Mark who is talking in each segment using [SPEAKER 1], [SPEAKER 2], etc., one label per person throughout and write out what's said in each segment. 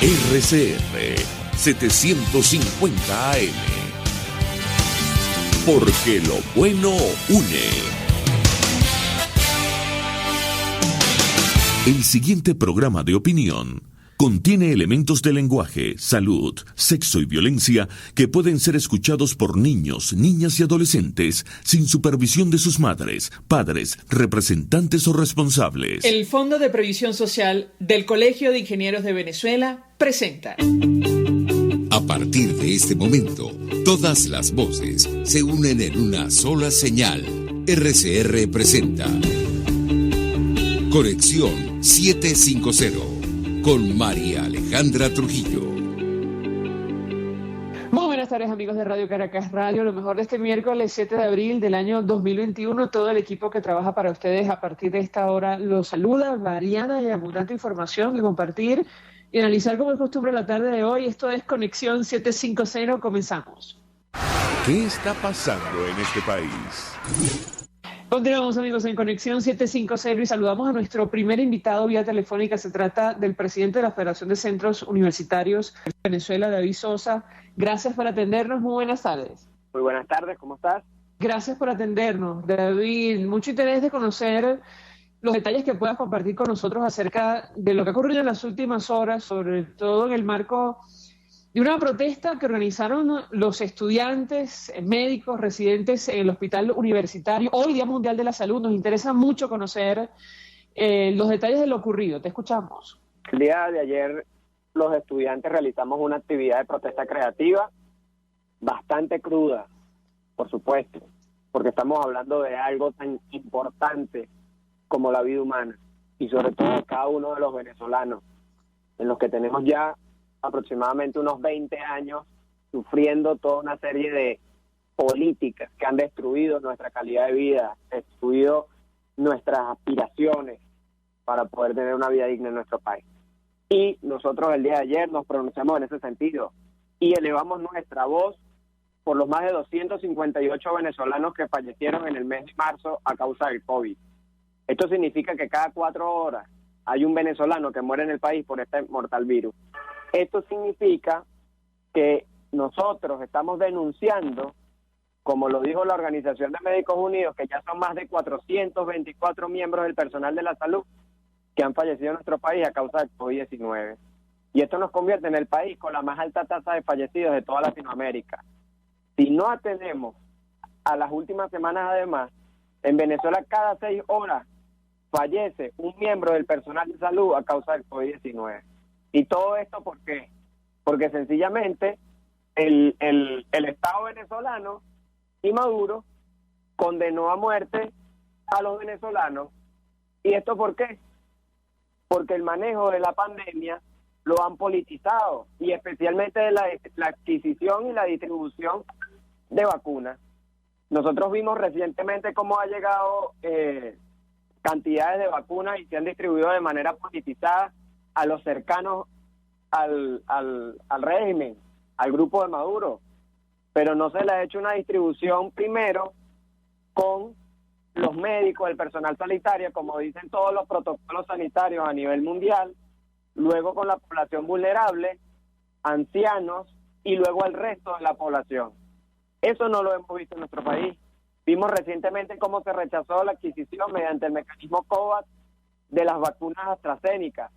[SPEAKER 1] RCR 750 AM. Porque lo bueno une. El siguiente programa de opinión contiene elementos de lenguaje, salud, sexo y violencia que pueden ser escuchados por niños, niñas y adolescentes sin supervisión de sus madres, padres, representantes o responsables.
[SPEAKER 2] El Fondo de Previsión Social del Colegio de Ingenieros de Venezuela presenta.
[SPEAKER 1] A partir de este momento, todas las voces se unen en una sola señal. RCR presenta Conexión 750 con María Alejandra Trujillo.
[SPEAKER 2] Muy buenas tardes, amigos de Radio Caracas Radio. Lo mejor de este miércoles 7 de abril del año 2021. Todo el equipo que trabaja para ustedes a partir de esta hora los saluda. Variada y abundante información que compartir y analizar como es costumbre la tarde de hoy. Esto es Conexión 750. Comenzamos.
[SPEAKER 1] ¿Qué está pasando en este país?
[SPEAKER 2] Continuamos, amigos, en Conexión 750 y saludamos a nuestro primer invitado vía telefónica. Se trata del presidente de la Federación de Centros Universitarios de Venezuela, David Sosa. Gracias por atendernos. Muy buenas tardes.
[SPEAKER 3] Muy buenas tardes, ¿cómo estás?
[SPEAKER 2] Gracias por atendernos, David. Mucho interés de conocer los detalles que puedas compartir con nosotros acerca de lo que ha ocurrido en las últimas horas, sobre todo en el marco de una protesta que organizaron los estudiantes, médicos, residentes en el Hospital Universitario. Hoy, Día Mundial de la Salud, nos interesa mucho conocer los detalles de lo ocurrido. Te escuchamos.
[SPEAKER 3] El día de ayer, los estudiantes realizamos una actividad de protesta creativa bastante cruda, por supuesto, porque estamos hablando de algo tan importante como la vida humana y sobre todo cada uno de los venezolanos, en los que tenemos ya aproximadamente unos 20 años sufriendo toda una serie de políticas que han destruido nuestra calidad de vida, destruido nuestras aspiraciones para poder tener una vida digna en nuestro país. Y nosotros el día de ayer nos pronunciamos en ese sentido y elevamos nuestra voz por los más de 258 venezolanos que fallecieron en el mes de marzo a causa del COVID. Esto significa que cada 4 horas hay un venezolano que muere en el país por este mortal virus. Esto significa que nosotros estamos denunciando, como lo dijo la Organización de Médicos Unidos, que ya son más de 424 miembros del personal de la salud que han fallecido en nuestro país a causa del COVID-19. Y esto nos convierte en el país con la más alta tasa de fallecidos de toda Latinoamérica. Si no atendemos a las últimas semanas, además, en Venezuela cada 6 horas fallece un miembro del personal de salud a causa del COVID-19. ¿Y todo esto por qué? Porque sencillamente el Estado venezolano y Maduro condenó a muerte a los venezolanos. ¿Y esto por qué? Porque el manejo de la pandemia lo han politizado, y especialmente de la adquisición y la distribución de vacunas. Nosotros vimos recientemente cómo ha llegado cantidades de vacunas y se han distribuido de manera politizada a los cercanos al régimen, al grupo de Maduro, pero no se le ha hecho una distribución primero con los médicos, el personal sanitario, como dicen todos los protocolos sanitarios a nivel mundial, luego con la población vulnerable, ancianos y luego el resto de la población. Eso no lo hemos visto en nuestro país. Vimos recientemente cómo se rechazó la adquisición mediante el mecanismo COVAX de las vacunas AstraZeneca,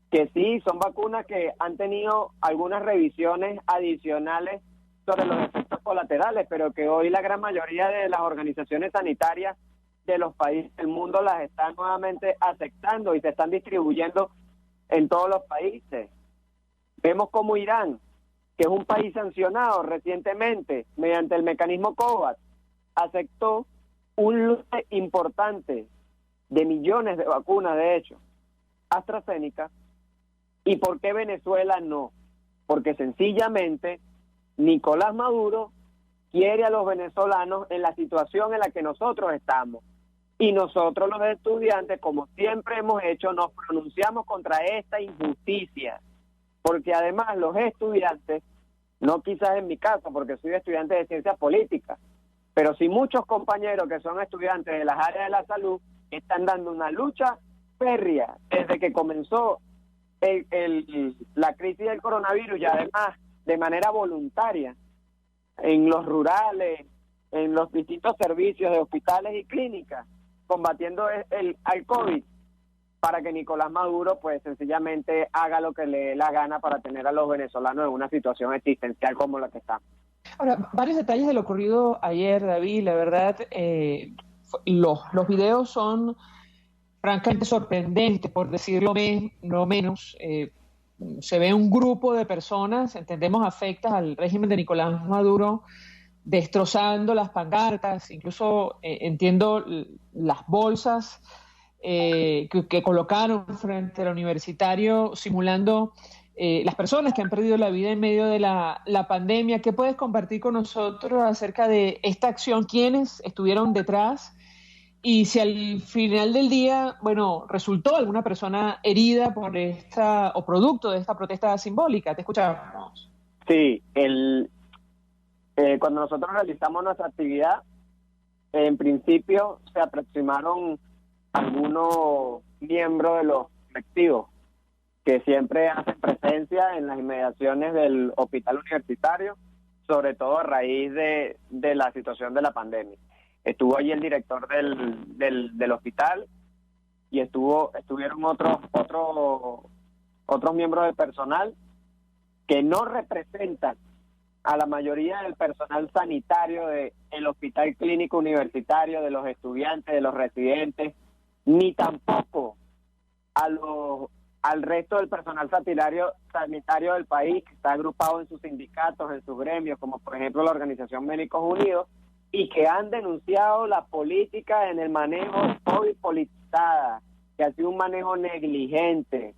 [SPEAKER 3] que sí, son vacunas que han tenido algunas revisiones adicionales sobre los efectos colaterales, pero que hoy la gran mayoría de las organizaciones sanitarias de los países del mundo las están nuevamente aceptando y se están distribuyendo en todos los países. Vemos como Irán, que es un país sancionado recientemente mediante el mecanismo COVAX, aceptó un lote importante de millones de vacunas, de hecho, AstraZeneca. ¿Y por qué Venezuela no? Porque sencillamente Nicolás Maduro quiere a los venezolanos en la situación en la que nosotros estamos. Y nosotros los estudiantes, como siempre hemos hecho, nos pronunciamos contra esta injusticia. Porque además los estudiantes, no quizás en mi caso, porque soy estudiante de ciencias políticas, pero sí muchos compañeros que son estudiantes de las áreas de la salud están dando una lucha férrea desde que comenzó la crisis del coronavirus y además de manera voluntaria en los rurales, en los distintos servicios de hospitales y clínicas, combatiendo al COVID, para que Nicolás Maduro pues sencillamente haga lo que le dé la gana para tener a los venezolanos en una situación existencial como la que estamos.
[SPEAKER 2] Ahora, varios detalles de lo ocurrido ayer, David. La verdad, los videos son francamente sorprendentes, por decirlo no menos. Se ve un grupo de personas, entendemos afectas al régimen de Nicolás Maduro, destrozando las pancartas, incluso entiendo las bolsas que colocaron frente al universitario, simulando las personas que han perdido la vida en medio de la pandemia. ¿Qué puedes compartir con nosotros acerca de esta acción? ¿Quiénes estuvieron detrás? Y si al final del día, bueno, resultó alguna persona herida por esta o producto de esta protesta simbólica. Te escuchamos.
[SPEAKER 3] Sí, cuando nosotros realizamos nuestra actividad, en principio se aproximaron algunos miembros de los colectivos que siempre hacen presencia en las inmediaciones del hospital universitario, sobre todo a raíz de la situación de la pandemia. Estuvo allí el director del hospital y estuvieron otros miembros del personal que no representan a la mayoría del personal sanitario del hospital clínico universitario, de los estudiantes, de los residentes, ni tampoco al resto del personal sanitario del país, que está agrupado en sus sindicatos, en sus gremios, como por ejemplo la Organización Médicos Unidos, y que han denunciado la política en el manejo COVID politizada, que ha sido un manejo negligente,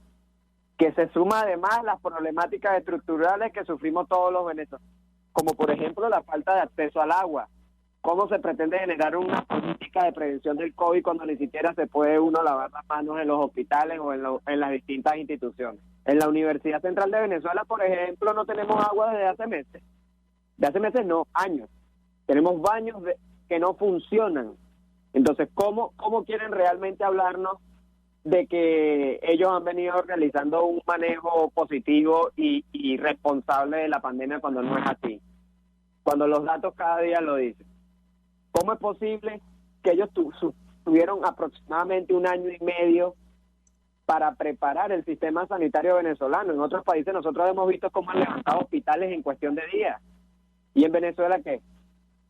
[SPEAKER 3] que se suma además las problemáticas estructurales que sufrimos todos los venezolanos, como por ejemplo la falta de acceso al agua. ¿Cómo se pretende generar una política de prevención del COVID cuando ni siquiera se puede uno lavar las manos en los hospitales o en las distintas instituciones? En la Universidad Central de Venezuela, por ejemplo, no tenemos agua desde hace meses. De hace meses no, años. Tenemos baños que no funcionan. Entonces, ¿cómo quieren realmente hablarnos de que ellos han venido realizando un manejo positivo y responsable de la pandemia cuando no es así? Cuando los datos cada día lo dicen. ¿Cómo es posible que ellos tuvieron aproximadamente 1 año y medio para preparar el sistema sanitario venezolano? En otros países nosotros hemos visto cómo han levantado hospitales en cuestión de días. ¿Y en Venezuela qué?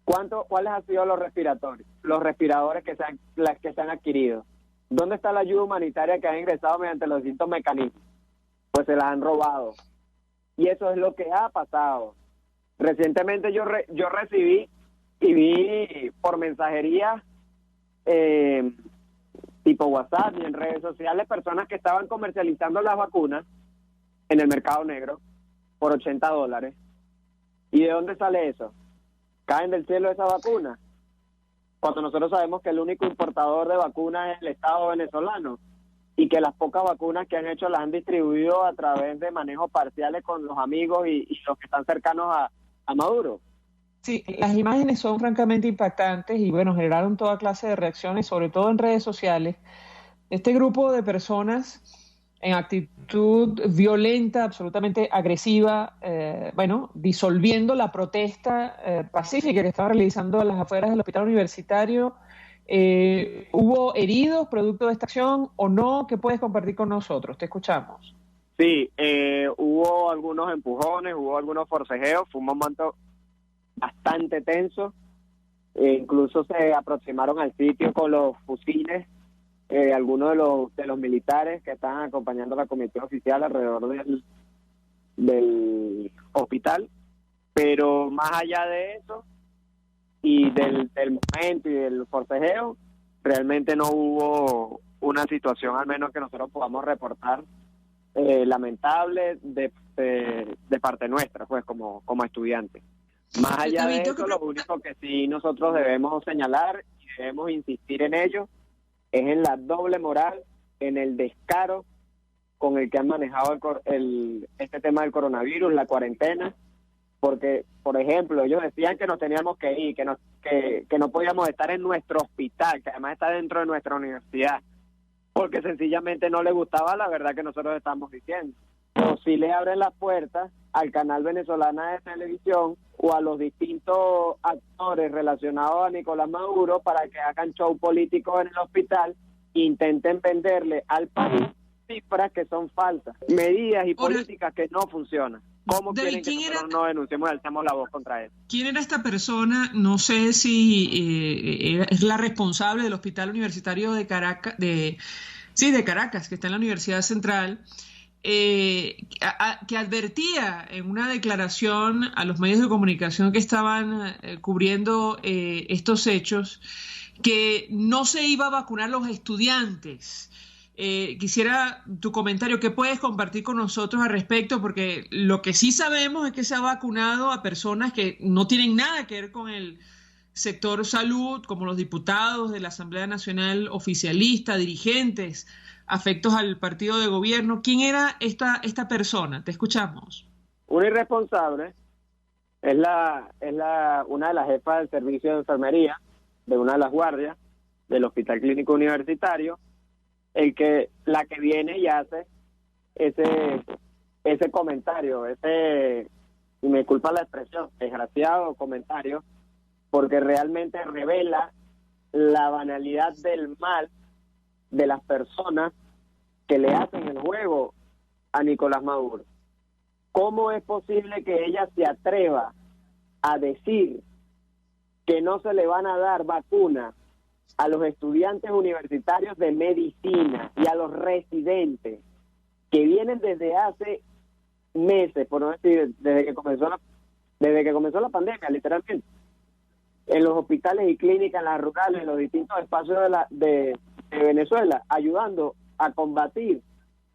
[SPEAKER 3] ¿Cuáles han sido los respiradores que se han adquirido? ¿Dónde está la ayuda humanitaria que han ingresado mediante los distintos mecanismos? Pues se las han robado. Y eso es lo que ha pasado. Recientemente yo recibí y vi por mensajería tipo WhatsApp y en redes sociales personas que estaban comercializando las vacunas en el mercado negro por $80. ¿Y de dónde sale eso? ¿Caen del cielo esas vacunas? Cuando nosotros sabemos que el único importador de vacunas es el Estado venezolano y que las pocas vacunas que han hecho las han distribuido a través de manejos parciales con los amigos y los que están cercanos a Maduro.
[SPEAKER 2] Sí, las imágenes son francamente impactantes y bueno, generaron toda clase de reacciones, sobre todo en redes sociales. Este grupo de personas en actitud violenta, absolutamente agresiva, disolviendo la protesta pacífica que estaban realizando a las afueras del hospital universitario. ¿Hubo heridos producto de esta acción o no? ¿Qué puedes compartir con nosotros? Te escuchamos.
[SPEAKER 3] Sí, hubo algunos empujones, hubo algunos forcejeos, fue un momento bastante tenso. Incluso se aproximaron al sitio con los fusiles algunos de los militares que estaban acompañando a la comitiva oficial alrededor del hospital, pero más allá de eso y del momento y del forcejeo, realmente no hubo una situación, al menos que nosotros podamos reportar, lamentable de parte nuestra, pues como estudiantes. Más allá de eso, lo único que sí nosotros debemos señalar y debemos insistir en ello es en la doble moral, en el descaro con el que han manejado este tema del coronavirus, la cuarentena, porque, por ejemplo, ellos decían que nos teníamos que ir, que no podíamos estar en nuestro hospital, que además está dentro de nuestra universidad, porque sencillamente no le gustaba la verdad que nosotros estamos diciendo. O si le abren las puertas al canal venezolana de televisión o a los distintos actores relacionados a Nicolás Maduro para que hagan show político en el hospital, intenten venderle al país cifras que son falsas, medidas y políticas que no funcionan. ¿Cómo
[SPEAKER 2] David,
[SPEAKER 3] quieren que nosotros no denunciemos y alzamos la voz contra él?
[SPEAKER 2] ¿Quién era esta persona? No sé si es la responsable del Hospital Universitario de Caracas, de Caracas, que está en la Universidad Central, que advertía en una declaración a los medios de comunicación que estaban cubriendo estos hechos que no se iba a vacunar los estudiantes. Quisiera tu comentario, ¿qué puedes compartir con nosotros al respecto? Porque lo que sí sabemos es que se ha vacunado a personas que no tienen nada que ver con el sector salud, como los diputados de la Asamblea Nacional oficialista, dirigentes afectos al partido de gobierno. ¿Quién era esta persona? Te escuchamos.
[SPEAKER 3] Una irresponsable, es una de las jefas del servicio de enfermería de una de las guardias del Hospital Clínico Universitario, la que viene y hace ese comentario, y me disculpa la expresión, desgraciado comentario, porque realmente revela la banalidad del mal de las personas que le hacen el juego a Nicolás Maduro. ¿Cómo es posible que ella se atreva a decir que no se le van a dar vacunas a los estudiantes universitarios de medicina y a los residentes que vienen desde hace meses, por no decir desde que comenzó la pandemia, literalmente, en los hospitales y clínicas, en las rurales, en los distintos espacios de Venezuela, ayudando a combatir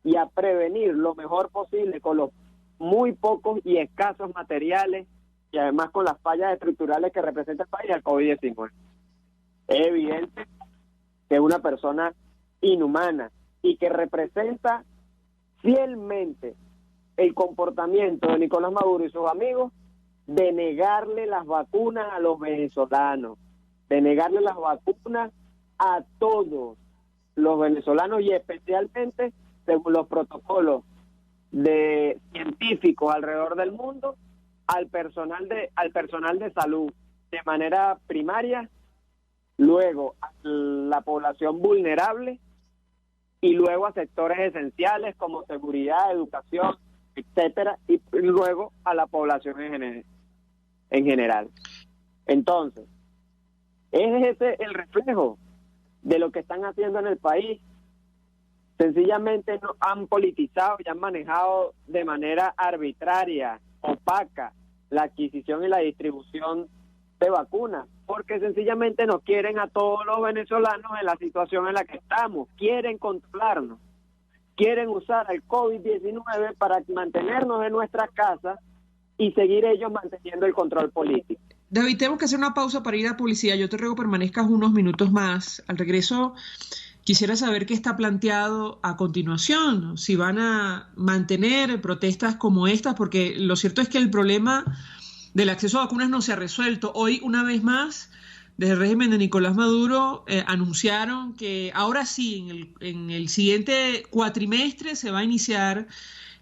[SPEAKER 3] y a prevenir lo mejor posible con los muy pocos y escasos materiales y además con las fallas estructurales que representa el país al COVID-19. Es evidente que es una persona inhumana y que representa fielmente el comportamiento de Nicolás Maduro y sus amigos de negarle las vacunas a los venezolanos, de negarle las vacunas a todos los venezolanos y especialmente, según los protocolos de científicos alrededor del mundo, al personal de salud de manera primaria, luego a la población vulnerable y luego a sectores esenciales como seguridad, educación, etcétera, y luego a la población en general. Entonces, ¿es ese el reflejo de lo que están haciendo en el país? Sencillamente no han politizado y han manejado de manera arbitraria, opaca, la adquisición y la distribución de vacunas, porque sencillamente nos quieren a todos los venezolanos en la situación en la que estamos, quieren controlarnos, quieren usar el COVID-19 para mantenernos en nuestras casas y seguir ellos manteniendo el control político.
[SPEAKER 2] David, tenemos que hacer una pausa para ir a publicidad. Yo te ruego permanezcas unos minutos más. Al regreso quisiera saber qué está planteado a continuación, si van a mantener protestas como estas, porque lo cierto es que el problema del acceso a vacunas no se ha resuelto. Hoy, una vez más, desde el régimen de Nicolás Maduro, anunciaron que ahora sí, en el siguiente cuatrimestre se va a iniciar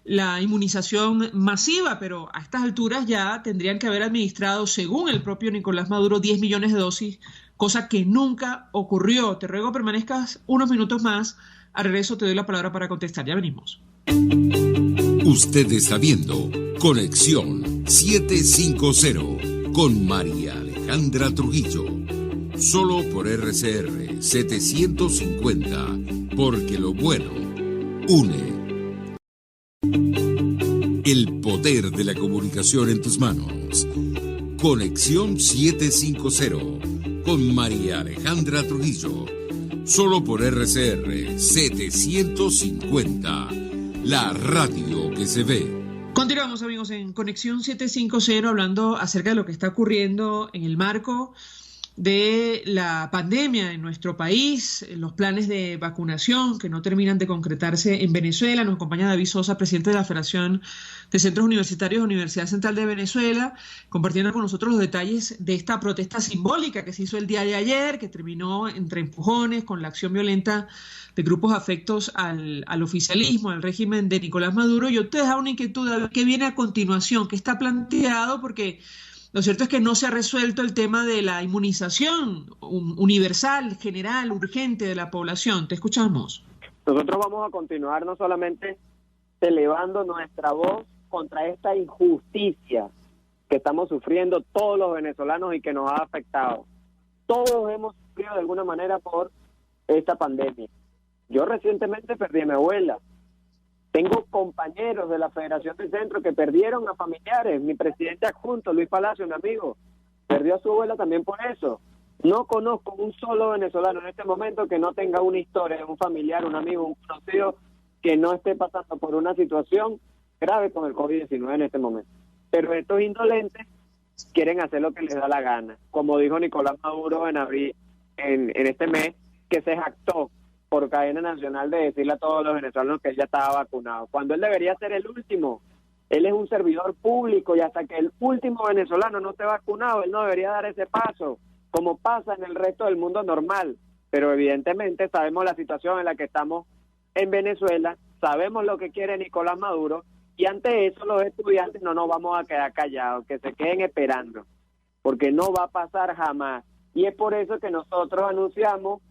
[SPEAKER 2] la inmunización masiva, pero a estas alturas ya tendrían que haber administrado, según el propio Nicolás Maduro, 10 millones de dosis, cosa que nunca ocurrió. Te ruego permanezcas unos minutos más. Al regreso te doy la palabra para contestar. Ya venimos.
[SPEAKER 1] Usted está viendo Conexión 750 con María Alejandra Trujillo. Solo por RCR 750, porque lo bueno une. El poder de la comunicación en tus manos. Conexión 750 con María Alejandra Trujillo. Solo por RCR 750, la radio que se ve.
[SPEAKER 2] Continuamos, amigos, en Conexión 750 hablando acerca de lo que está ocurriendo en el marco de la pandemia en nuestro país, los planes de vacunación que no terminan de concretarse en Venezuela. Nos acompaña David Sosa, presidente de la Federación de Centros Universitarios de Universidad Central de Venezuela, compartiendo con nosotros los detalles de esta protesta simbólica que se hizo el día de ayer, que terminó entre empujones con la acción violenta de grupos afectos al oficialismo, al régimen de Nicolás Maduro. Yo te dejo una inquietud, David, ¿qué viene a continuación? ¿Qué está planteado? Porque lo cierto es que no se ha resuelto el tema de la inmunización universal, general, urgente de la población. Te escuchamos.
[SPEAKER 3] Nosotros vamos a continuar no solamente elevando nuestra voz contra esta injusticia que estamos sufriendo todos los venezolanos y que nos ha afectado. Todos hemos sufrido de alguna manera por esta pandemia. Yo recientemente perdí a mi abuela. Tengo compañeros de la Federación del Centro que perdieron a familiares. Mi presidente adjunto, Luis Palacio, un amigo, perdió a su abuela también por eso. No conozco un solo venezolano en este momento que no tenga una historia, un familiar, un amigo, un conocido, que no esté pasando por una situación grave con el COVID-19 en este momento. Pero estos indolentes quieren hacer lo que les da la gana. Como dijo Nicolás Maduro en abril, en este mes, que se jactó por cadena nacional de decirle a todos los venezolanos que él ya estaba vacunado, cuando él debería ser el último. Él es un servidor público y hasta que el último venezolano no esté vacunado, él no debería dar ese paso, como pasa en el resto del mundo normal. Pero evidentemente sabemos la situación en la que estamos en Venezuela, sabemos lo que quiere Nicolás Maduro, y ante eso los estudiantes no nos vamos a quedar callados, que se queden esperando, porque no va a pasar jamás. Y es por eso que nosotros anunciamos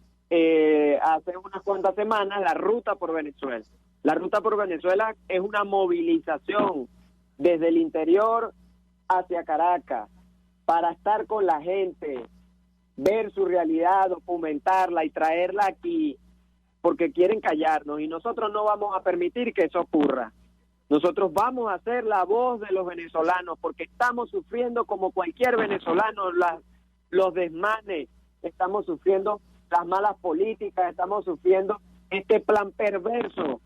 [SPEAKER 3] hace unas cuantas semanas la Ruta por Venezuela. La Ruta por Venezuela es una movilización desde el interior hacia Caracas para estar con la gente, ver su realidad, documentarla y traerla aquí, porque quieren callarnos y nosotros no vamos a permitir que eso ocurra. Nosotros vamos a ser la voz de los venezolanos porque estamos sufriendo como cualquier venezolano los desmanes, estamos sufriendo las malas políticas, estamos sufriendo este plan perverso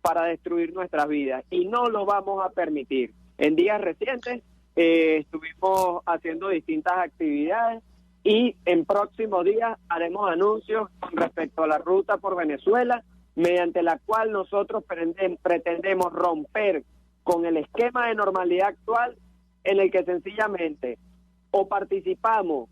[SPEAKER 3] para destruir nuestras vidas y no lo vamos a permitir. En días recientes estuvimos haciendo distintas actividades y en próximos días haremos anuncios con respecto a la Ruta por Venezuela, mediante la cual nosotros pretendemos romper con el esquema de normalidad actual en el que sencillamente o participamos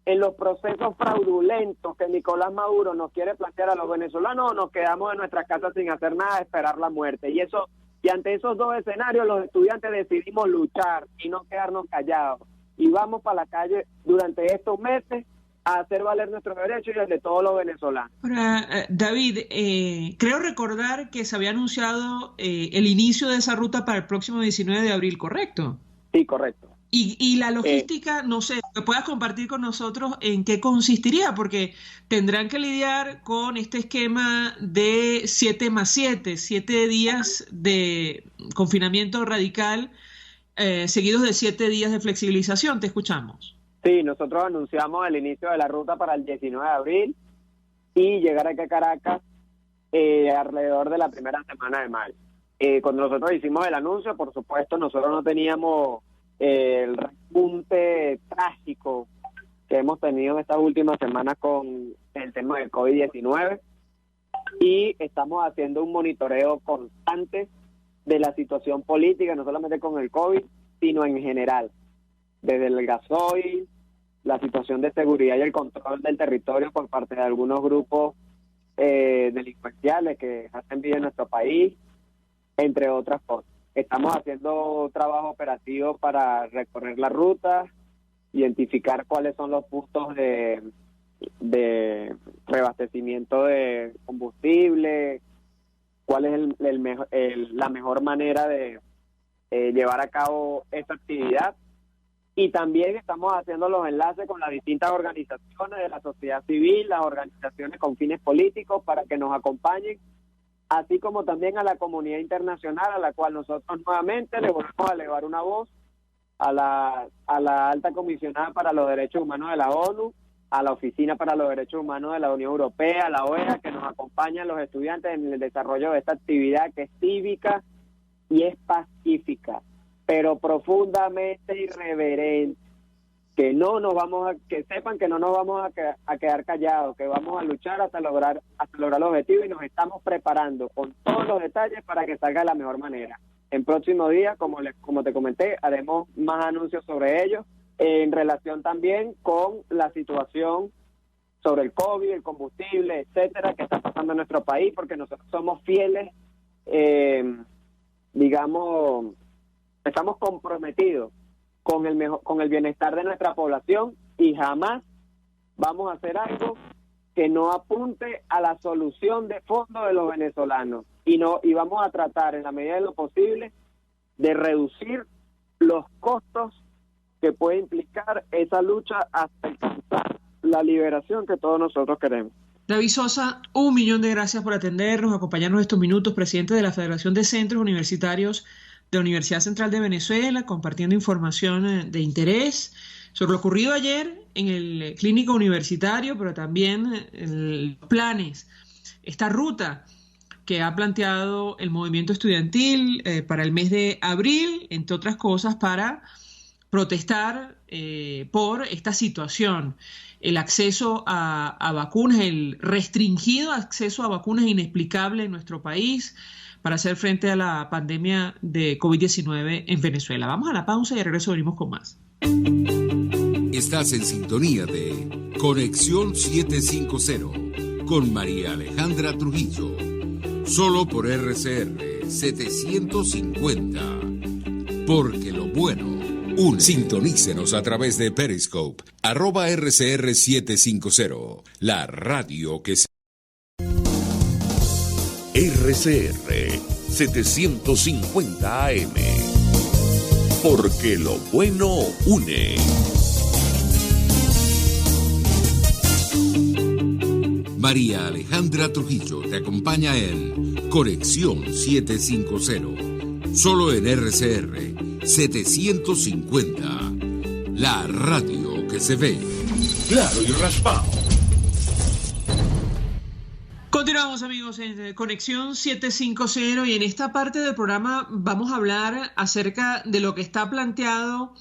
[SPEAKER 3] en los procesos fraudulentos que Nicolás Maduro nos quiere plantear a los venezolanos o nos quedamos en nuestras casas sin hacer nada, esperar la muerte. Y ante esos dos escenarios los estudiantes decidimos luchar y no quedarnos callados. Y vamos para la calle durante estos meses a hacer valer nuestros derechos y el de todos los venezolanos.
[SPEAKER 2] Ahora, David, creo recordar que se había anunciado el inicio de esa ruta para el próximo 19 de abril, ¿correcto?
[SPEAKER 3] Sí, correcto.
[SPEAKER 2] Y la logística, no sé, que puedas compartir con nosotros en qué consistiría, porque tendrán que lidiar con este esquema de 7+7, 7 días de confinamiento radical, seguidos de 7 días de flexibilización. Te escuchamos.
[SPEAKER 3] Sí, nosotros anunciamos el inicio de la ruta para el 19 de abril y llegar aquí a Caracas alrededor de la primera semana de mayo. Cuando nosotros hicimos el anuncio, por supuesto, nosotros no teníamos el repunte trágico que hemos tenido estas últimas semanas con el tema del COVID-19 y estamos haciendo un monitoreo constante de la situación política, no solamente con el COVID, sino en general, desde el gasoil, la situación de seguridad y el control del territorio por parte de algunos grupos delincuenciales que hacen vida en nuestro país, entre otras cosas. Estamos haciendo trabajo operativo para recorrer la ruta, identificar cuáles son los puntos de reabastecimiento de combustible, cuál es la mejor manera de llevar a cabo esta actividad. Y también estamos haciendo los enlaces con las distintas organizaciones de la sociedad civil, las organizaciones con fines políticos, para que nos acompañen, así como también a la comunidad internacional, a la cual nosotros nuevamente le volvemos a elevar una voz, a la alta comisionada para los derechos humanos de la ONU, a la Oficina para los Derechos Humanos de la Unión Europea, a la OEA, que nos acompañan los estudiantes en el desarrollo de esta actividad que es cívica y es pacífica, pero profundamente irreverente. que sepan que no nos vamos a quedar callados, que vamos a luchar hasta lograr el objetivo, y nos estamos preparando con todos los detalles para que salga de la mejor manera. En próximos días, como te comenté, haremos más anuncios sobre ello, en relación también con la situación sobre el COVID, el combustible, etcétera, que está pasando en nuestro país, porque nosotros somos fieles, estamos comprometidos con el bienestar de nuestra población, y jamás vamos a hacer algo que no apunte a la solución de fondo de los venezolanos, y vamos a tratar en la medida de lo posible de reducir los costos que puede implicar esa lucha hasta alcanzar la liberación que todos nosotros queremos.
[SPEAKER 2] David Sosa, 1.000.000 de gracias por atendernos, acompañarnos estos minutos, presidente de la Federación de Centros Universitarios de la Universidad Central de Venezuela, compartiendo información de interés sobre lo ocurrido ayer en el Clínico Universitario, pero también los planes, esta ruta que ha planteado el movimiento estudiantil para el mes de abril, entre otras cosas, para protestar por esta situación, el acceso a vacunas, el restringido acceso a vacunas inexplicable en nuestro país para hacer frente a la pandemia de COVID-19 en Venezuela. Vamos a la pausa y al regreso venimos con más.
[SPEAKER 4] Estás en sintonía de Conexión 750 con María Alejandra Trujillo, solo por RCR 750, porque lo bueno une. Sintonícenos a través de Periscope, @RCR 750, la radio que se...
[SPEAKER 1] RCR 750 AM, porque lo bueno une.
[SPEAKER 4] María Alejandra Trujillo te acompaña en Conexión 750, solo en RCR 750, la radio que se ve.
[SPEAKER 1] Claro y raspado.
[SPEAKER 2] Continuamos, amigos, en Conexión 750, y en esta parte del programa vamos a hablar acerca de lo que está planteado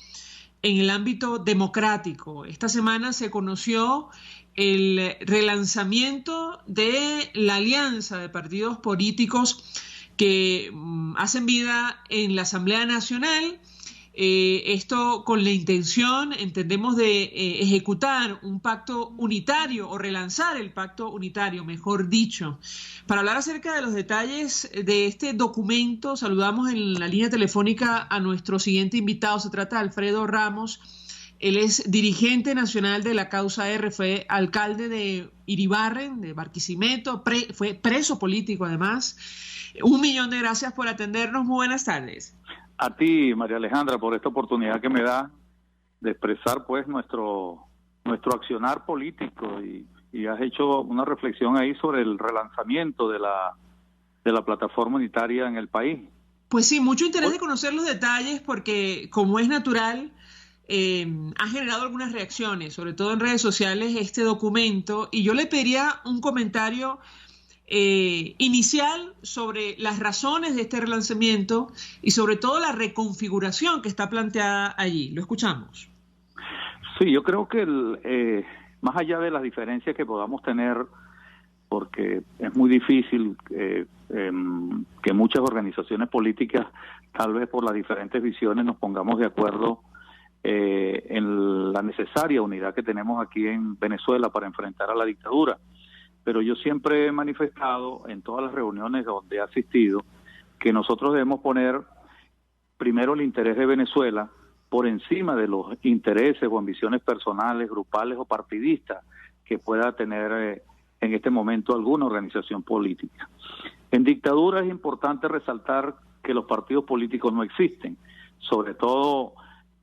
[SPEAKER 2] en el ámbito democrático. Esta semana se conoció el relanzamiento de la alianza de partidos políticos que hacen vida en la Asamblea Nacional. Esto con la intención, entendemos, de ejecutar un pacto unitario, o relanzar el pacto unitario, mejor dicho. Para hablar acerca de los detalles de este documento, saludamos en la línea telefónica a nuestro siguiente invitado. Se trata de Alfredo Ramos. Él es dirigente nacional de la Causa R, fue alcalde de Iribarren, de Barquisimeto, fue preso político además. 1.000.000 de gracias por atendernos. Muy buenas tardes.
[SPEAKER 5] A ti, María Alejandra, por esta oportunidad que me da de expresar pues nuestro accionar político, y has hecho una reflexión ahí sobre el relanzamiento de la plataforma unitaria en el país.
[SPEAKER 2] Pues sí, mucho interés de conocer los detalles, porque como es natural, ha generado algunas reacciones, sobre todo en redes sociales, este documento, y yo le pediría un comentario inicial sobre las razones de este relanzamiento y sobre todo la reconfiguración que está planteada allí. Lo escuchamos.
[SPEAKER 5] Sí, yo creo que más allá de las diferencias que podamos tener, porque es muy difícil que muchas organizaciones políticas, tal vez por las diferentes visiones, nos pongamos de acuerdo en la necesaria unidad que tenemos aquí en Venezuela para enfrentar a la dictadura. Pero yo siempre he manifestado en todas las reuniones donde he asistido que nosotros debemos poner primero el interés de Venezuela por encima de los intereses o ambiciones personales, grupales o partidistas que pueda tener en este momento alguna organización política. En dictadura es importante resaltar que los partidos políticos no existen, sobre todo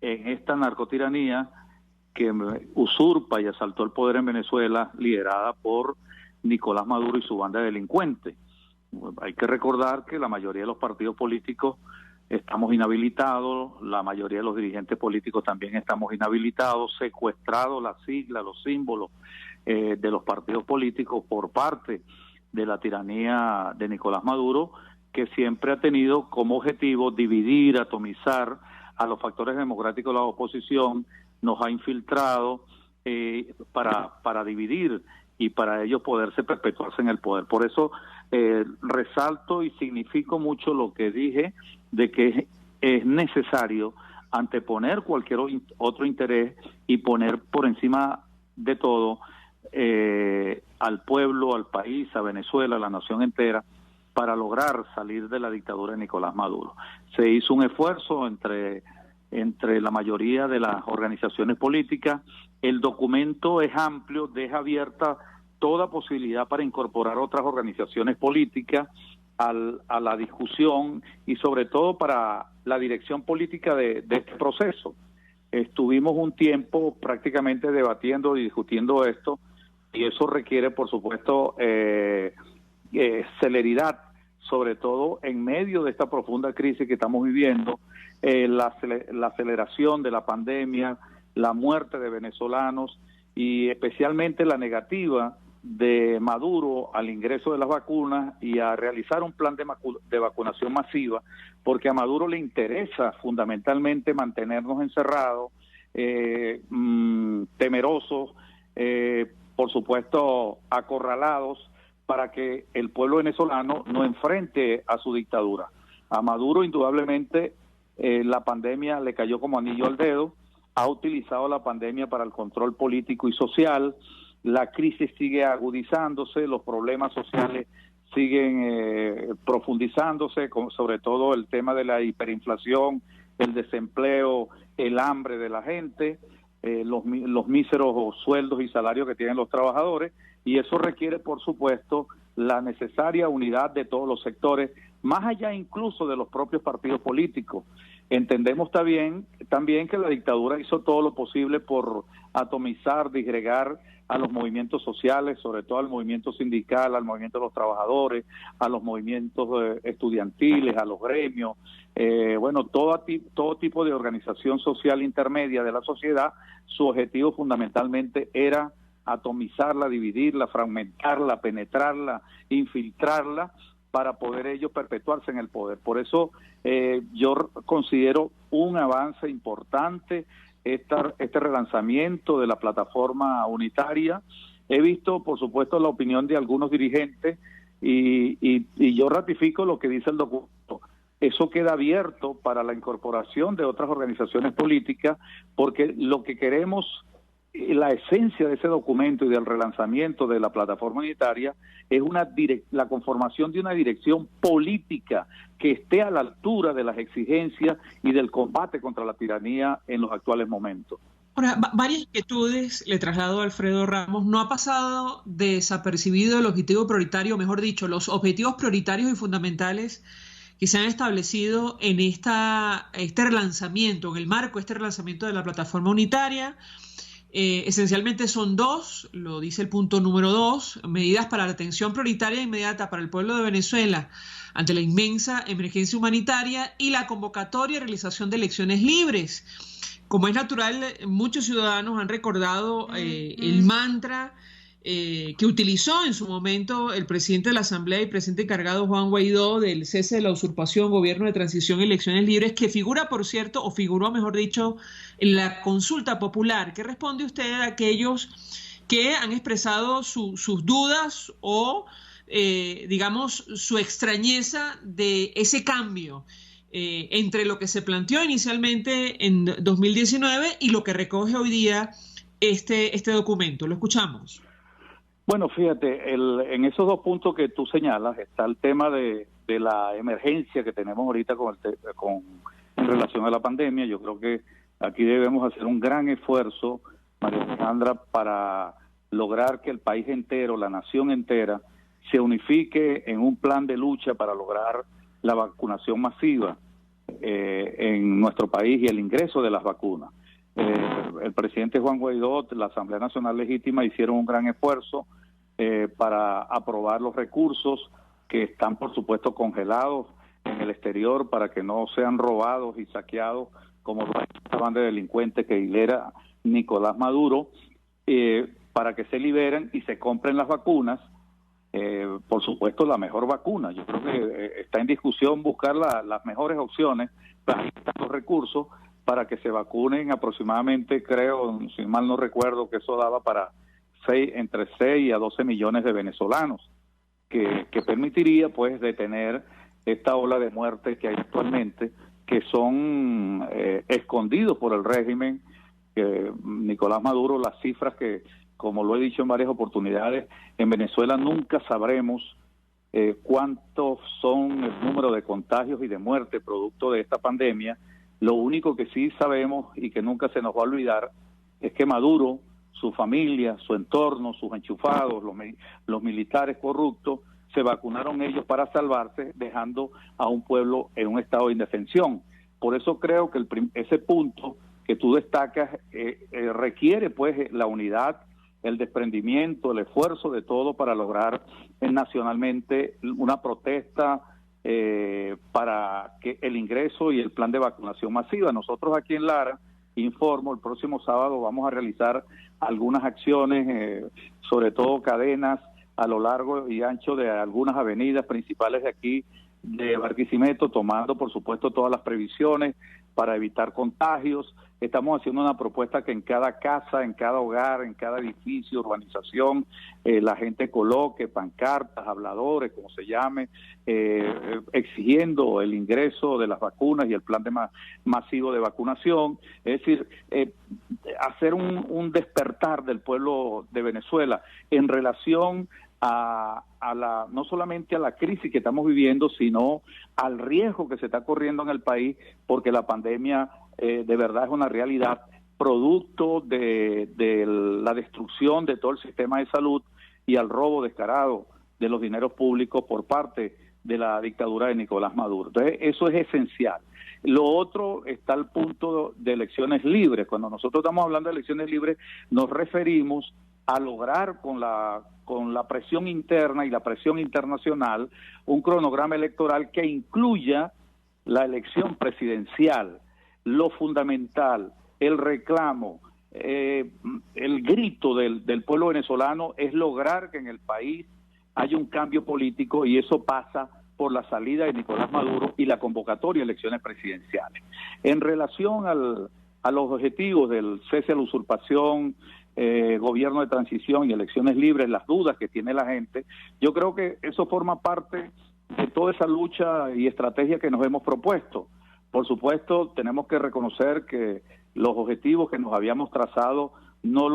[SPEAKER 5] en esta narcotiranía que usurpa y asaltó el poder en Venezuela, liderada por Nicolás Maduro y su banda de delincuentes. Hay que recordar que la mayoría de los partidos políticos estamos inhabilitados, la mayoría de los dirigentes políticos también estamos inhabilitados, secuestrados las siglas, los símbolos de los partidos políticos por parte de la tiranía de Nicolás Maduro, que siempre ha tenido como objetivo dividir, atomizar a los factores democráticos de la oposición, nos ha infiltrado para dividir y para ellos poderse perpetuarse en el poder. Por eso resalto y significo mucho lo que dije de que es necesario anteponer cualquier otro interés y poner por encima de todo al pueblo, al país, a Venezuela, a la nación entera, para lograr salir de la dictadura de Nicolás Maduro. Se hizo un esfuerzo entre la mayoría de las organizaciones políticas. El documento es amplio, deja abierta toda posibilidad para incorporar otras organizaciones políticas a la discusión y sobre todo para la dirección política de este proceso. Estuvimos un tiempo prácticamente debatiendo y discutiendo esto, y eso requiere, por supuesto, celeridad, sobre todo en medio de esta profunda crisis que estamos viviendo, la aceleración de la pandemia, la muerte de venezolanos y especialmente la negativa de Maduro al ingreso de las vacunas y a realizar un plan de vacunación masiva, porque a Maduro le interesa fundamentalmente mantenernos encerrados, temerosos, por supuesto acorralados, para que el pueblo venezolano no enfrente a su dictadura. A Maduro indudablemente la pandemia le cayó como anillo al dedo, ha utilizado la pandemia para el control político y social, la crisis sigue agudizándose, los problemas sociales siguen profundizándose, sobre todo el tema de la hiperinflación, el desempleo, el hambre de la gente, los míseros sueldos y salarios que tienen los trabajadores, y eso requiere, por supuesto, la necesaria unidad de todos los sectores, más allá incluso de los propios partidos políticos. Entendemos también que la dictadura hizo todo lo posible por atomizar, disgregar a los movimientos sociales, sobre todo al movimiento sindical, al movimiento de los trabajadores, a los movimientos estudiantiles, a los gremios, todo tipo de organización social intermedia de la sociedad. Su objetivo fundamentalmente era atomizarla, dividirla, fragmentarla, penetrarla, infiltrarla, para poder ellos perpetuarse en el poder. Por eso yo considero un avance importante este relanzamiento de la plataforma unitaria. He visto, por supuesto, la opinión de algunos dirigentes y yo ratifico lo que dice el documento. Eso queda abierto para la incorporación de otras organizaciones políticas, porque lo que queremos, la esencia de ese documento y del relanzamiento de la plataforma unitaria es la conformación de una dirección política que esté a la altura de las exigencias y del combate contra la tiranía en los actuales momentos.
[SPEAKER 2] Ahora, varias inquietudes le traslado a Alfredo Ramos. No ha pasado desapercibido el objetivo prioritario, mejor dicho, los objetivos prioritarios y fundamentales que se han establecido en este relanzamiento, en el marco de este relanzamiento de la plataforma unitaria. Esencialmente son dos, lo dice el punto número 2, medidas para la atención prioritaria e inmediata para el pueblo de Venezuela ante la inmensa emergencia humanitaria y la convocatoria y realización de elecciones libres. Como es natural, muchos ciudadanos han recordado el mantra que utilizó en su momento el presidente de la Asamblea y presidente encargado Juan Guaidó del cese de la usurpación, gobierno de transición y elecciones libres, que figura, por cierto, o figuró, mejor dicho, en la consulta popular. ¿Qué responde usted a aquellos que han expresado sus dudas o, digamos, su extrañeza de ese cambio entre lo que se planteó inicialmente en 2019 y lo que recoge hoy día este documento? Lo escuchamos.
[SPEAKER 5] Bueno, fíjate, en esos dos puntos que tú señalas está el tema de la emergencia que tenemos ahorita en relación a la pandemia. Yo creo que aquí debemos hacer un gran esfuerzo, María Alejandra, para lograr que el país entero, la nación entera, se unifique en un plan de lucha para lograr la vacunación masiva en nuestro país y el ingreso de las vacunas. El presidente Juan Guaidó, la Asamblea Nacional Legítima hicieron un gran esfuerzo para aprobar los recursos que están, por supuesto, congelados en el exterior para que no sean robados y saqueados como la banda de delincuentes que hilera Nicolás Maduro, para que se liberen y se compren las vacunas. Por supuesto, la mejor vacuna. Yo creo que está en discusión buscar las mejores opciones para los recursos para que se vacunen aproximadamente, creo, si mal no recuerdo, que eso daba para entre 6 a 12 millones de venezolanos, que permitiría pues detener esta ola de muerte que hay actualmente, que son escondidos por el régimen, que Nicolás Maduro, las cifras que, como lo he dicho en varias oportunidades, en Venezuela nunca sabremos cuántos son el número de contagios y de muertes producto de esta pandemia. Lo único que sí sabemos y que nunca se nos va a olvidar es que Maduro, su familia, su entorno, sus enchufados, los militares corruptos, se vacunaron ellos para salvarse, dejando a un pueblo en un estado de indefensión. Por eso creo que ese punto que tú destacas requiere pues la unidad, el desprendimiento, el esfuerzo de todo para lograr nacionalmente una protesta para que el ingreso y el plan de vacunación masiva. Nosotros aquí en Lara, informo, el próximo sábado vamos a realizar algunas acciones, sobre todo cadenas a lo largo y ancho de algunas avenidas principales de aquí de Barquisimeto, tomando por supuesto todas las previsiones para evitar contagios. Estamos haciendo una propuesta que en cada casa, en cada hogar, en cada edificio, urbanización, la gente coloque pancartas, habladores, como se llame, exigiendo el ingreso de las vacunas y el plan masivo de vacunación. Es decir, hacer un despertar del pueblo de Venezuela en relación no solamente a la crisis que estamos viviendo, sino al riesgo que se está corriendo en el país, porque la pandemia de verdad es una realidad, producto de la destrucción de todo el sistema de salud y al robo descarado de los dineros públicos por parte de la dictadura de Nicolás Maduro. Entonces, eso es esencial. Lo otro está al punto de elecciones libres. Cuando nosotros estamos hablando de elecciones libres, nos referimos a lograr con la presión interna y la presión internacional un cronograma electoral que incluya la elección presidencial, lo fundamental, el reclamo, el grito del pueblo venezolano es lograr que en el país haya un cambio político, y eso pasa por la salida de Nicolás Maduro y la convocatoria de elecciones presidenciales. En relación a los objetivos del cese a la usurpación, gobierno de transición y elecciones libres, las dudas que tiene la gente, yo creo que eso forma parte de toda esa lucha y estrategia que nos hemos propuesto. Por supuesto, tenemos que reconocer que los objetivos que nos habíamos trazado no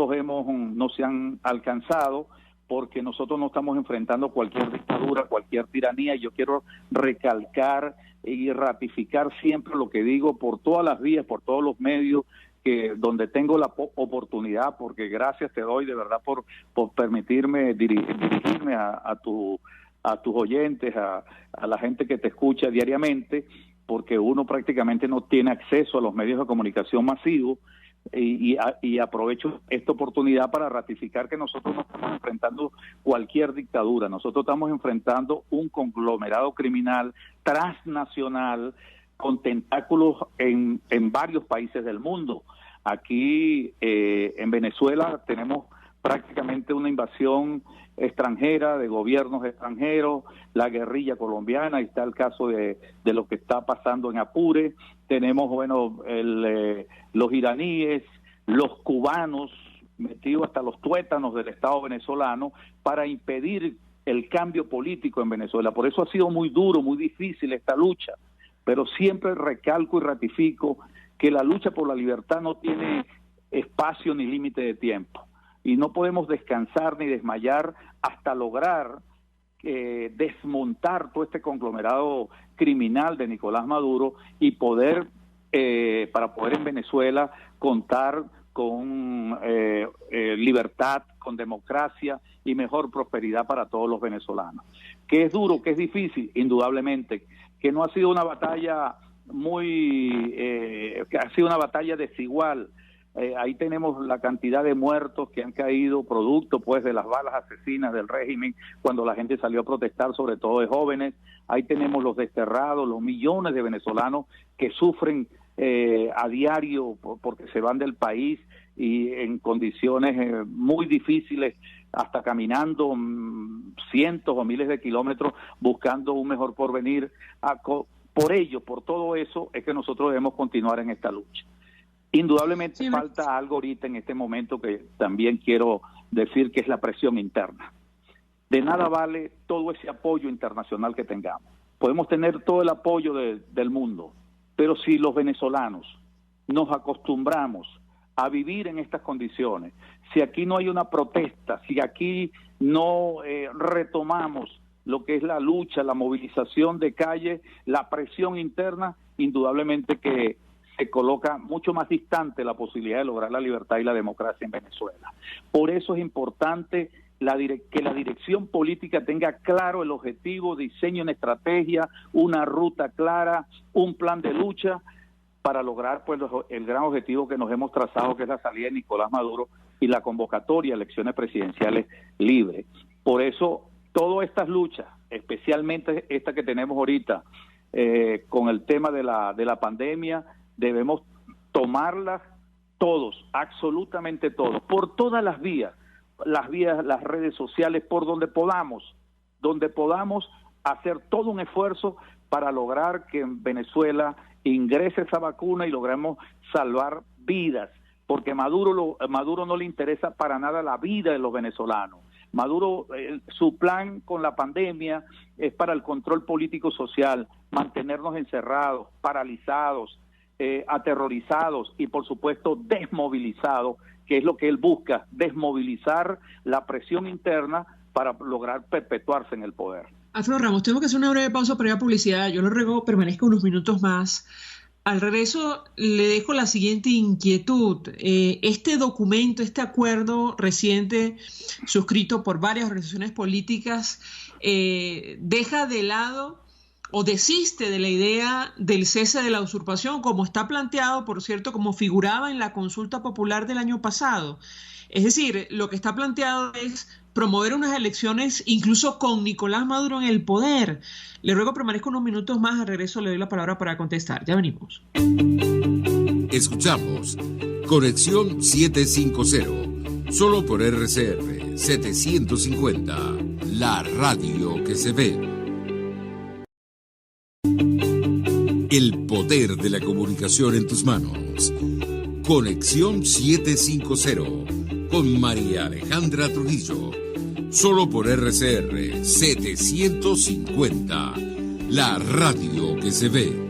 [SPEAKER 5] se han alcanzado, porque nosotros no estamos enfrentando cualquier dictadura, cualquier tiranía. Yo quiero recalcar y ratificar siempre lo que digo por todas las vías, por todos los medios, que donde tengo la oportunidad, porque gracias te doy de verdad por permitirme dirigirme a tus oyentes, a la gente que te escucha diariamente, porque uno prácticamente no tiene acceso a los medios de comunicación masivos, y aprovecho esta oportunidad para ratificar que nosotros no estamos enfrentando cualquier dictadura. Nosotros estamos enfrentando un conglomerado criminal transnacional con tentáculos en varios países del mundo. Aquí en Venezuela tenemos prácticamente una invasión extranjera, de gobiernos extranjeros, la guerrilla colombiana, ahí está el caso de lo que está pasando en Apure. Tenemos, los iraníes, los cubanos, metidos hasta los tuétanos del Estado venezolano para impedir el cambio político en Venezuela. Por eso ha sido muy duro, muy difícil esta lucha, pero siempre recalco y ratifico que la lucha por la libertad no tiene espacio ni límite de tiempo, y no podemos descansar ni desmayar hasta lograr desmontar todo este conglomerado criminal de Nicolás Maduro y para poder en Venezuela contar con libertad, con democracia y mejor prosperidad para todos los venezolanos. ¿Qué es duro, qué es difícil? Indudablemente, que no ha sido una batalla que ha sido una batalla desigual. Ahí tenemos la cantidad de muertos que han caído producto pues de las balas asesinas del régimen cuando la gente salió a protestar, sobre todo de jóvenes. Ahí tenemos los desterrados, los millones de venezolanos que sufren a diario porque se van del país y en condiciones muy difíciles, hasta caminando cientos o miles de kilómetros buscando un mejor porvenir. Por ello, por todo eso, es que nosotros debemos continuar en esta lucha. Indudablemente falta algo ahorita en este momento que también quiero decir, que es la presión interna. De nada vale todo ese apoyo internacional que tengamos. Podemos tener todo el apoyo del mundo, pero si los venezolanos nos acostumbramos a vivir en estas condiciones, si aquí no hay una protesta, si aquí no retomamos lo que es la lucha, la movilización de calle, la presión interna, indudablemente que se coloca mucho más distante la posibilidad de lograr la libertad y la democracia en Venezuela. Por eso es importante que la dirección política tenga claro el objetivo, diseñe una estrategia, una ruta clara, un plan de lucha para lograr pues el gran objetivo que nos hemos trazado, que es la salida de Nicolás Maduro y la convocatoria a elecciones presidenciales libres. Por eso, todas estas luchas, especialmente esta que tenemos ahorita con el tema de la pandemia, debemos tomarlas todos, absolutamente todos, por todas las vías, las redes sociales, por donde podamos hacer todo un esfuerzo para lograr que en Venezuela ingrese esa vacuna y logremos salvar vidas, porque a Maduro no le interesa para nada la vida de los venezolanos. Maduro, su plan con la pandemia es para el control político-social, mantenernos encerrados, paralizados, aterrorizados y por supuesto desmovilizados, que es lo que él busca, desmovilizar la presión interna para lograr perpetuarse en el poder.
[SPEAKER 2] Alfredo Ramos, tengo que hacer una breve pausa para ir a publicidad. Yo le ruego permanezca unos minutos más. Al regreso le dejo la siguiente inquietud. Este documento, este acuerdo reciente suscrito por varias organizaciones políticas, deja de lado o desiste de la idea del cese de la usurpación, como está planteado, por cierto, como figuraba en la consulta popular del año pasado. Es decir, lo que está planteado es promover unas elecciones incluso con Nicolás Maduro en el poder. Le ruego permanezca unos minutos más, al regreso le doy la palabra para contestar. Ya venimos.
[SPEAKER 4] Escuchamos Conexión 750, solo por RCR 750, la radio que se ve. El poder de la comunicación en tus manos. Conexión 750 con María Alejandra Trujillo. Solo por RCR 750, la radio que se ve.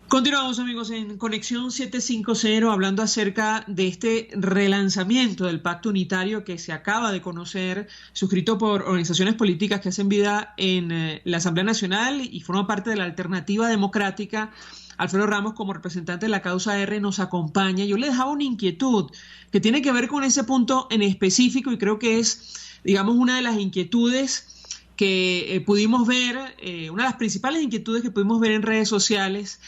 [SPEAKER 2] Continuamos, amigos, en Conexión 750, hablando acerca de este relanzamiento del Pacto Unitario que se acaba de conocer, suscrito por organizaciones políticas que hacen vida en la Asamblea Nacional y forma parte de la Alternativa Democrática. Alfredo Ramos, como representante de la causa R, nos acompaña. Yo le dejaba una inquietud que tiene que ver con ese punto en específico y creo que es, digamos, una de las inquietudes que pudimos ver, una de las principales inquietudes que pudimos ver en redes sociales.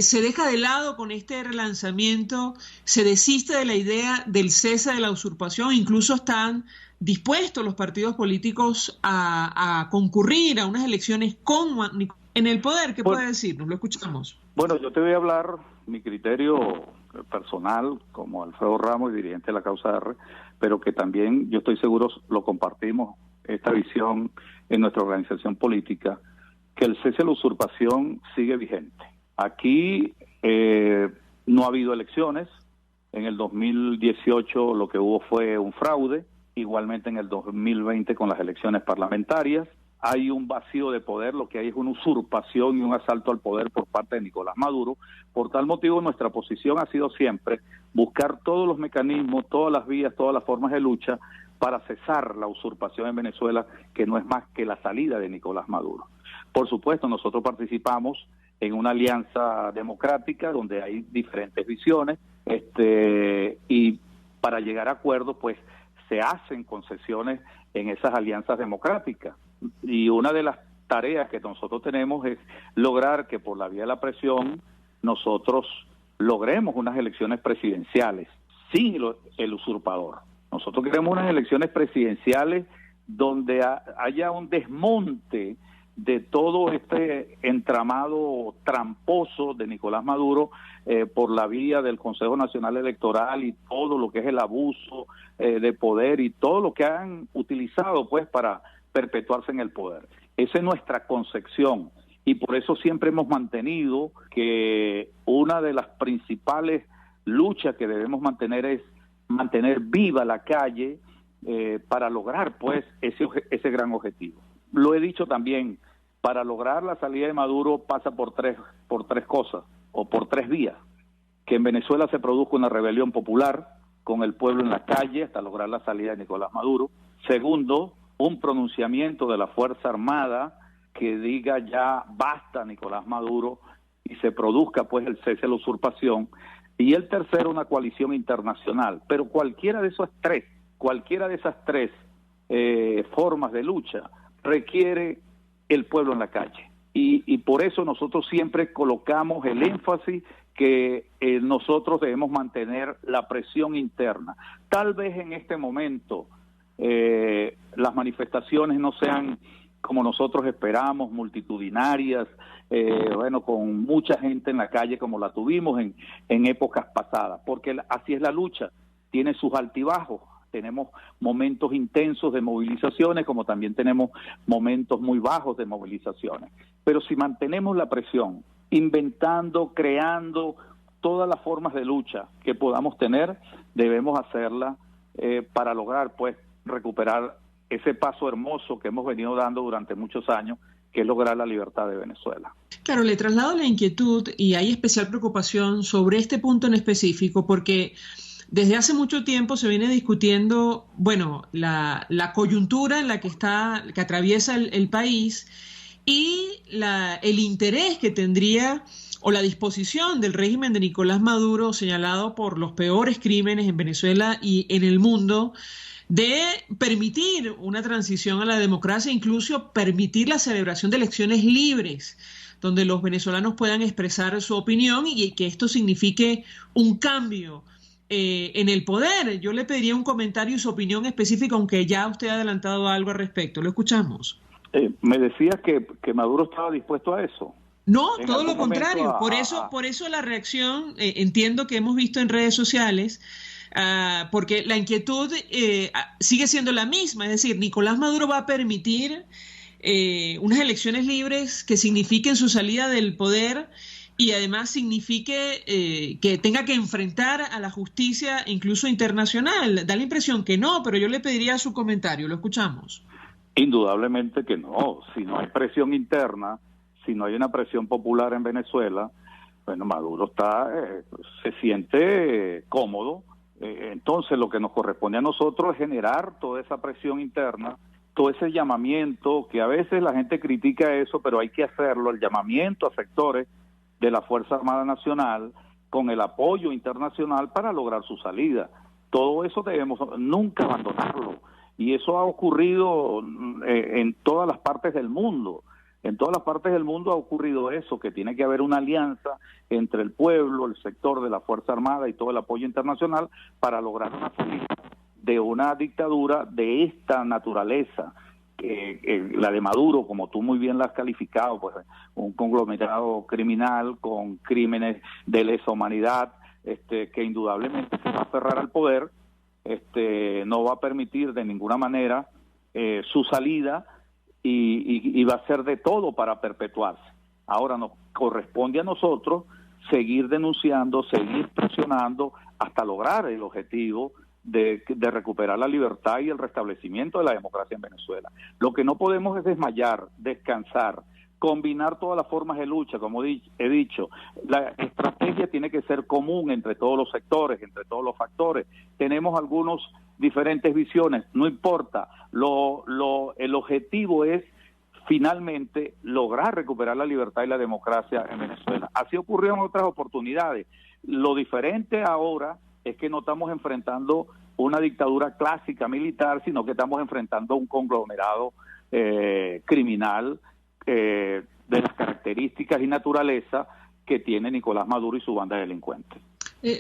[SPEAKER 2] Se deja de lado con este relanzamiento, se desiste de la idea del cese de la usurpación, incluso están dispuestos los partidos políticos a concurrir a unas elecciones en el poder. ¿Qué puede decirnos? Lo escuchamos.
[SPEAKER 5] Bueno, yo te voy a hablar mi criterio personal como Alfredo Ramos, dirigente de la causa R, pero que también yo estoy seguro lo compartimos, esta visión en nuestra organización política, que el cese de la usurpación sigue vigente. Aquí no ha habido elecciones. En el 2018 lo que hubo fue un fraude, igualmente en el 2020 con las elecciones parlamentarias. Hay un vacío de poder, lo que hay es una usurpación y un asalto al poder por parte de Nicolás Maduro. Por tal motivo, nuestra posición ha sido siempre buscar todos los mecanismos, todas las vías, todas las formas de lucha para cesar la usurpación en Venezuela, que no es más que la salida de Nicolás Maduro. Por supuesto, nosotros participamos en una alianza democrática donde hay diferentes visiones, y para llegar a acuerdos, pues, se hacen concesiones en esas alianzas democráticas. Y una de las tareas que nosotros tenemos es lograr que por la vía de la presión nosotros logremos unas elecciones presidenciales sin el usurpador. Nosotros queremos unas elecciones presidenciales donde haya un desmonte de todo este entramado tramposo de Nicolás Maduro por la vía del Consejo Nacional Electoral y todo lo que es el abuso de poder y todo lo que han utilizado pues para perpetuarse en el poder. Esa es nuestra concepción y por eso siempre hemos mantenido que una de las principales luchas que debemos mantener es mantener viva la calle para lograr pues ese gran objetivo. Lo he dicho también, para lograr la salida de Maduro pasa por tres cosas, o por tres vías: que en Venezuela se produzca una rebelión popular con el pueblo en la calle hasta lograr la salida de Nicolás Maduro. Segundo, un pronunciamiento de la Fuerza Armada que diga ya basta Nicolás Maduro y se produzca pues el cese de la usurpación. Y el tercero, una coalición internacional. Pero cualquiera de esas tres formas de lucha requiere el pueblo en la calle. Y por eso nosotros siempre colocamos el énfasis que nosotros debemos mantener la presión interna. Tal vez en este momento las manifestaciones no sean como nosotros esperamos, multitudinarias, con mucha gente en la calle como la tuvimos en épocas pasadas, porque así es la lucha, tiene sus altibajos. Tenemos momentos intensos de movilizaciones, como también tenemos momentos muy bajos de movilizaciones. Pero si mantenemos la presión, inventando, creando todas las formas de lucha que podamos tener, debemos hacerla para lograr pues recuperar ese paso hermoso que hemos venido dando durante muchos años, que es lograr la libertad de Venezuela.
[SPEAKER 2] Claro, le traslado la inquietud y hay especial preocupación sobre este punto en específico, porque desde hace mucho tiempo se viene discutiendo, la coyuntura en la que atraviesa el país y el interés que tendría o la disposición del régimen de Nicolás Maduro, señalado por los peores crímenes en Venezuela y en el mundo, de permitir una transición a la democracia, incluso permitir la celebración de elecciones libres, donde los venezolanos puedan expresar su opinión y que esto signifique un cambio en el poder. Yo le pediría un comentario y su opinión específica, aunque ya usted ha adelantado algo al respecto. Lo escuchamos.
[SPEAKER 5] Me decía que Maduro estaba dispuesto a eso.
[SPEAKER 2] No, todo lo contrario. Por eso la reacción, entiendo que hemos visto en redes sociales, porque la inquietud sigue siendo la misma. Es decir, Nicolás Maduro va a permitir unas elecciones libres que signifiquen su salida del poder y además signifique que tenga que enfrentar a la justicia incluso internacional. Da la impresión que no, pero yo le pediría su comentario. Lo escuchamos.
[SPEAKER 5] Indudablemente que no. Si no hay presión interna, si no hay una presión popular en Venezuela, Maduro se siente cómodo. Entonces lo que nos corresponde a nosotros es generar toda esa presión interna, todo ese llamamiento, que a veces la gente critica eso, pero hay que hacerlo, el llamamiento a sectores de la Fuerza Armada Nacional con el apoyo internacional para lograr su salida. Todo eso debemos nunca abandonarlo, y eso ha ocurrido en todas las partes del mundo. En todas las partes del mundo ha ocurrido eso, que tiene que haber una alianza entre el pueblo, el sector de la Fuerza Armada y todo el apoyo internacional para lograr una salida de una dictadura de esta naturaleza, la de Maduro, como tú muy bien la has calificado, pues un conglomerado criminal con crímenes de lesa humanidad, que indudablemente se va a aferrar al poder, no va a permitir de ninguna manera su salida, y va a hacer de todo para perpetuarse. Ahora nos corresponde a nosotros seguir denunciando, seguir presionando hasta lograr el objetivo de recuperar la libertad y el restablecimiento de la democracia en Venezuela. Lo que no podemos es desmayar, descansar, combinar todas las formas de lucha. Como he dicho, la estrategia tiene que ser común entre todos los sectores, entre todos los factores. Tenemos algunos diferentes visiones, no importa. El objetivo es finalmente lograr recuperar la libertad y la democracia en Venezuela. Así ocurrió en otras oportunidades. Lo diferente ahora es que no estamos enfrentando una dictadura clásica militar, sino que estamos enfrentando un conglomerado criminal de las características y naturaleza que tiene Nicolás Maduro y su banda de delincuentes.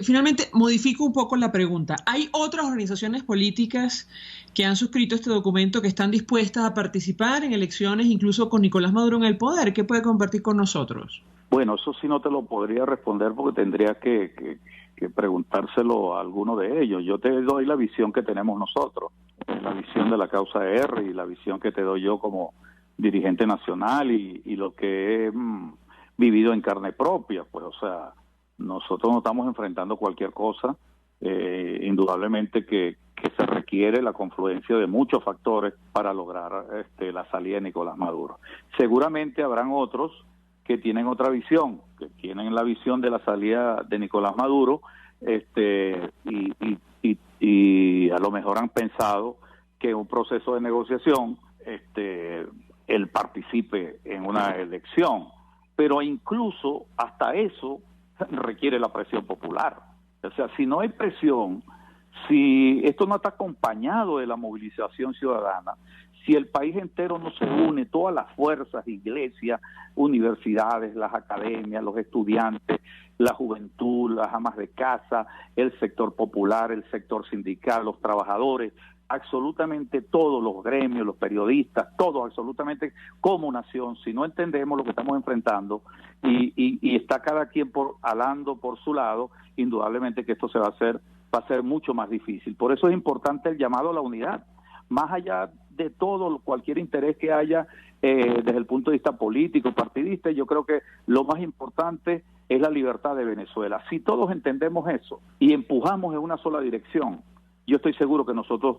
[SPEAKER 2] Finalmente, modifico un poco la pregunta. ¿Hay otras organizaciones políticas que han suscrito este documento que están dispuestas a participar en elecciones, incluso con Nicolás Maduro en el poder? ¿Qué puede compartir con nosotros?
[SPEAKER 5] Bueno, eso sí no te lo podría responder porque tendría que preguntárselo a alguno de ellos. Yo te doy la visión que tenemos nosotros, la visión de la causa R y la visión que te doy yo como dirigente nacional y lo que he vivido en carne propia, pues, o sea, nosotros no estamos enfrentando cualquier cosa, indudablemente que se requiere la confluencia de muchos factores para lograr la salida de Nicolás Maduro. Seguramente habrán otros que tienen otra visión, que tienen la visión de la salida de Nicolás Maduro, y a lo mejor han pensado que en un proceso de negociación él participe en una elección, pero incluso hasta eso requiere la presión popular. O sea, si no hay presión, si esto no está acompañado de la movilización ciudadana, si el país entero no se une, todas las fuerzas, iglesias, universidades, las academias, los estudiantes, la juventud, las amas de casa, el sector popular, el sector sindical, los trabajadores, absolutamente todos los gremios, los periodistas, todos absolutamente como nación, si no entendemos lo que estamos enfrentando y está cada quien alando por su lado, indudablemente que esto va a ser mucho más difícil. Por eso es importante el llamado a la unidad, más allá de todo, cualquier interés que haya desde el punto de vista político, partidista. Yo creo que lo más importante es la libertad de Venezuela. Si todos entendemos eso y empujamos en una sola dirección, yo estoy seguro que nosotros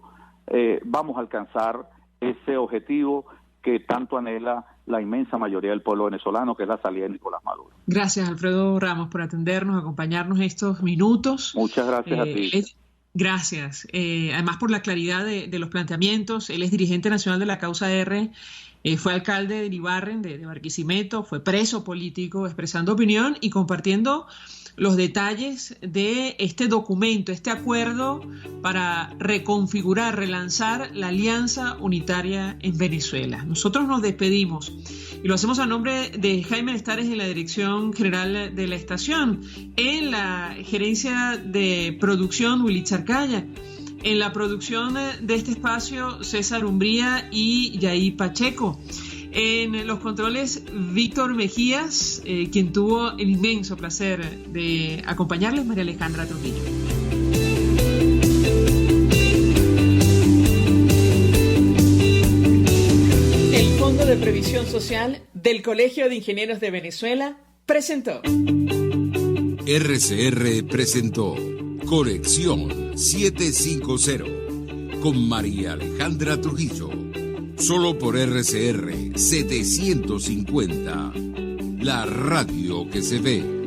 [SPEAKER 5] vamos a alcanzar ese objetivo que tanto anhela la inmensa mayoría del pueblo venezolano, que es la salida de Nicolás Maduro.
[SPEAKER 2] Gracias, Alfredo Ramos, por atendernos, acompañarnos estos minutos.
[SPEAKER 5] Muchas gracias a ti.
[SPEAKER 2] Gracias. Además por la claridad de los planteamientos. Él es dirigente nacional de la Causa R, fue alcalde de Iribarren, de Barquisimeto, fue preso político, expresando opinión y compartiendo los detalles de este documento, este acuerdo para reconfigurar, relanzar la alianza unitaria en Venezuela. Nosotros nos despedimos y lo hacemos a nombre de Jaime Estares en la Dirección General de la Estación, en la Gerencia de Producción Willy Charcaya, en la producción de este espacio César Umbría y Yair Pacheco. En los controles, Víctor Mejías, quien tuvo el inmenso placer de acompañarles, María Alejandra Trujillo. El Fondo de Previsión Social del Colegio de Ingenieros de Venezuela presentó.
[SPEAKER 4] RCR presentó Conexión 750 con María Alejandra Trujillo. Solo por RCR 750, la radio que se ve.